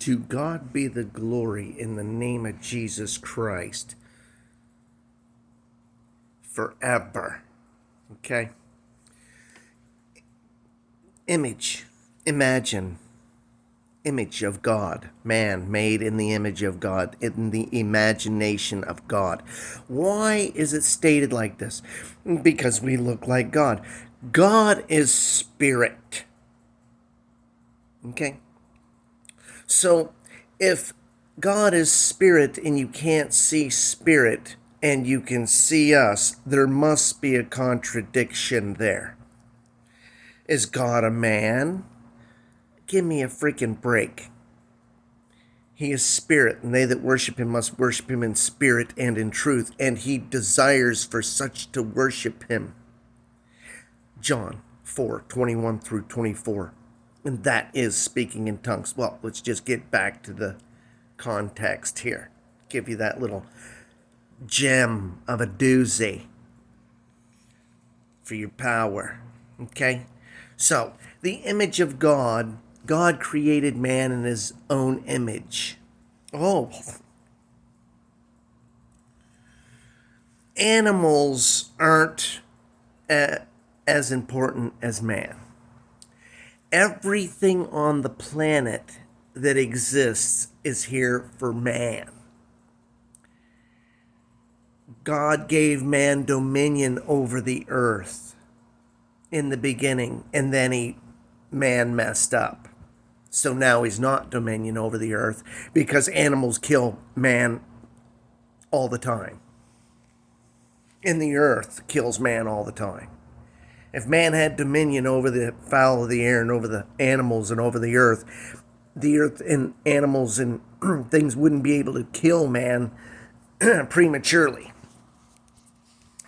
To God be the glory in the name of Jesus Christ forever. Okay? Imagine, image of God, man made in the image of God, in the imagination of God. Why is it stated like this? Because we look like God. God is spirit. Okay? So if God is spirit and you can't see spirit and you can see us, there must be a contradiction there. Is God a man? Give me a freaking break. He is spirit, and they that worship him must worship him in spirit and in truth, and he desires for such to worship him. John 4:21 through 24. And that is speaking in tongues. Well, let's just get back to the context here. Give you that little gem of a doozy for your power. Okay? So, the image of God, God created man in his own image. Oh. Animals aren't as important as man. Everything on the planet that exists is here for man. God gave man dominion over the earth in the beginning, and then man messed up. So now he's not dominion over the earth because animals kill man all the time. And the earth kills man all the time. If man had dominion over the fowl of the air and over the animals and over the earth and animals and things wouldn't be able to kill man prematurely.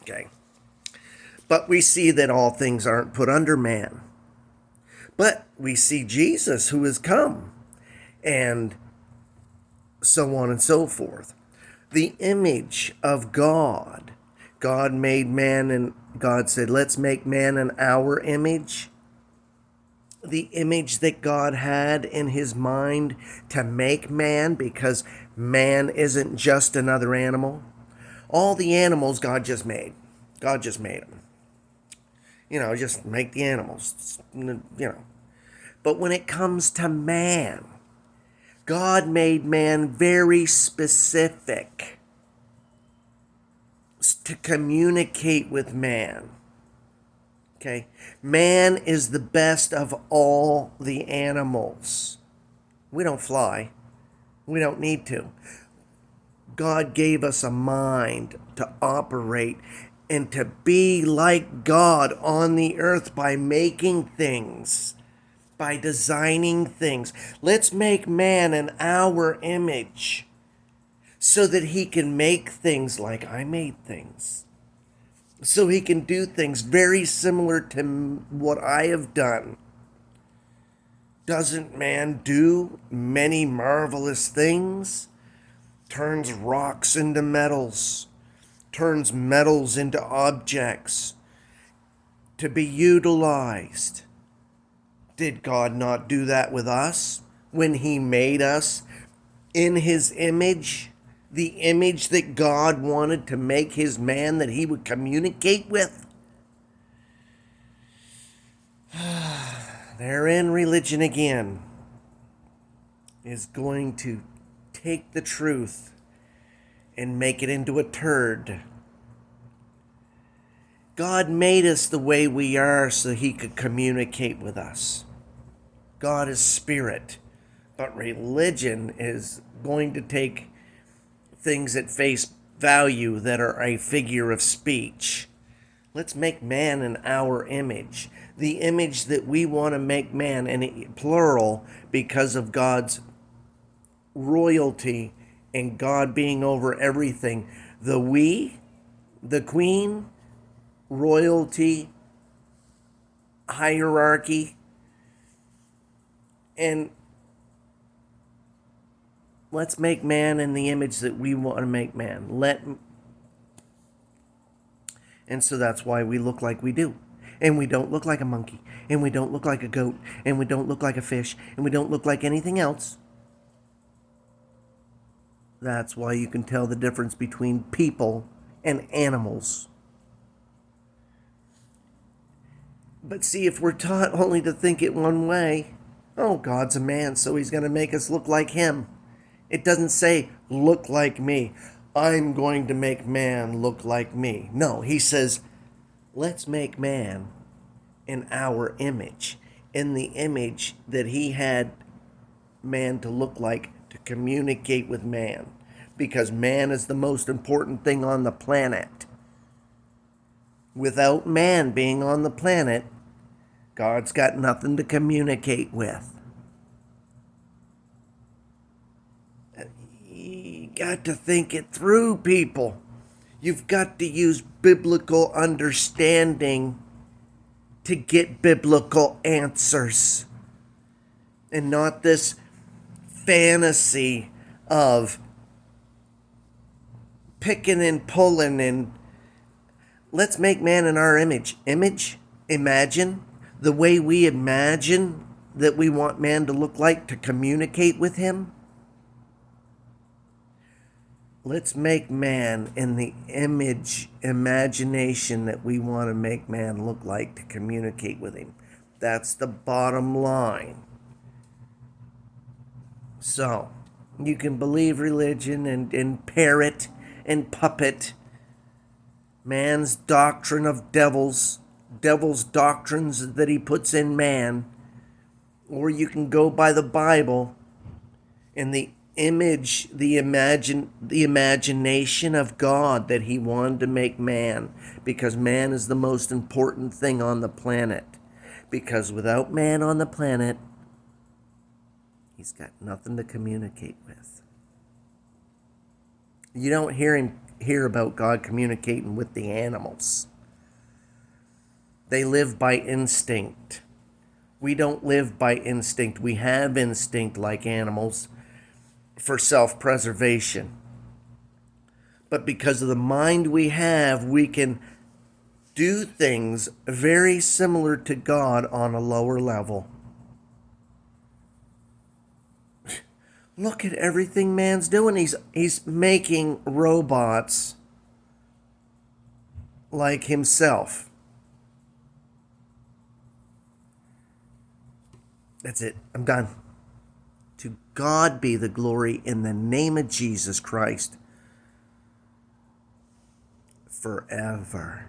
Okay. But we see that all things aren't put under man. But we see Jesus who has come, and so on and so forth. The image of God. God made man, and God said, let's make man in our image. The image that God had in his mind to make man, because man isn't just another animal. All the animals God just made. God just made them. Just make the animals, But when it comes to man, God made man very specific to communicate with man. Okay? Man is the best of all the animals. We don't fly. We don't need to. God gave us a mind to operate and to be like God on the earth by making things, by designing things. Let's make man in our image so that he can make things like I made things. So he can do things very similar to what I have done. Doesn't man do many marvelous things? Turns rocks into metals, turns metals into objects to be utilized. Did God not do that with us when he made us in his image? The image that God wanted to make his man that he would communicate with? Therein religion again is going to take the truth and make it into a turd. God made us the way we are so he could communicate with us. God is spirit, but religion is going to take things at face value that are a figure of speech. Let's make man in our image. The image that we want to make man, and plural, because of God's royalty and God being over everything. The queen, royalty, hierarchy, and let's make man in the image that we want to make man. And so that's why we look like we do. And we don't look like a monkey. And we don't look like a goat. And we don't look like a fish. And we don't look like anything else. That's why you can tell the difference between people and animals. But see, if we're taught only to think it one way, oh, God's a man, so he's going to make us look like him. It doesn't say, look like me. I'm going to make man look like me. No, he says, let's make man in our image, in the image that he had man to look like, to communicate with man. Because man is the most important thing on the planet. Without man being on the planet, God's got nothing to communicate with. You got to think it through, people. You've got to use biblical understanding to get biblical answers. And not this fantasy of picking and pulling and let's make man in our image. Imagine the way we imagine that we want man to look like to communicate with him. Let's make man in the imagination that we want to make man look like to communicate with him. That's the bottom line. So, you can believe religion and parrot and puppet man's doctrine of devil's doctrines that he puts in man, or you can go by the Bible and the imagination of God that he wanted to make man, because man is the most important thing on the planet. Because without man on the planet, he's got nothing to communicate with. You don't hear about God communicating with the animals. They live by instinct. We don't live by instinct. We have instinct like animals for self-preservation. But because of the mind we have, we can do things very similar to God on a lower level. Look at everything man's doing. He's making robots like himself. That's it. I'm done. To God be the glory in the name of Jesus Christ forever.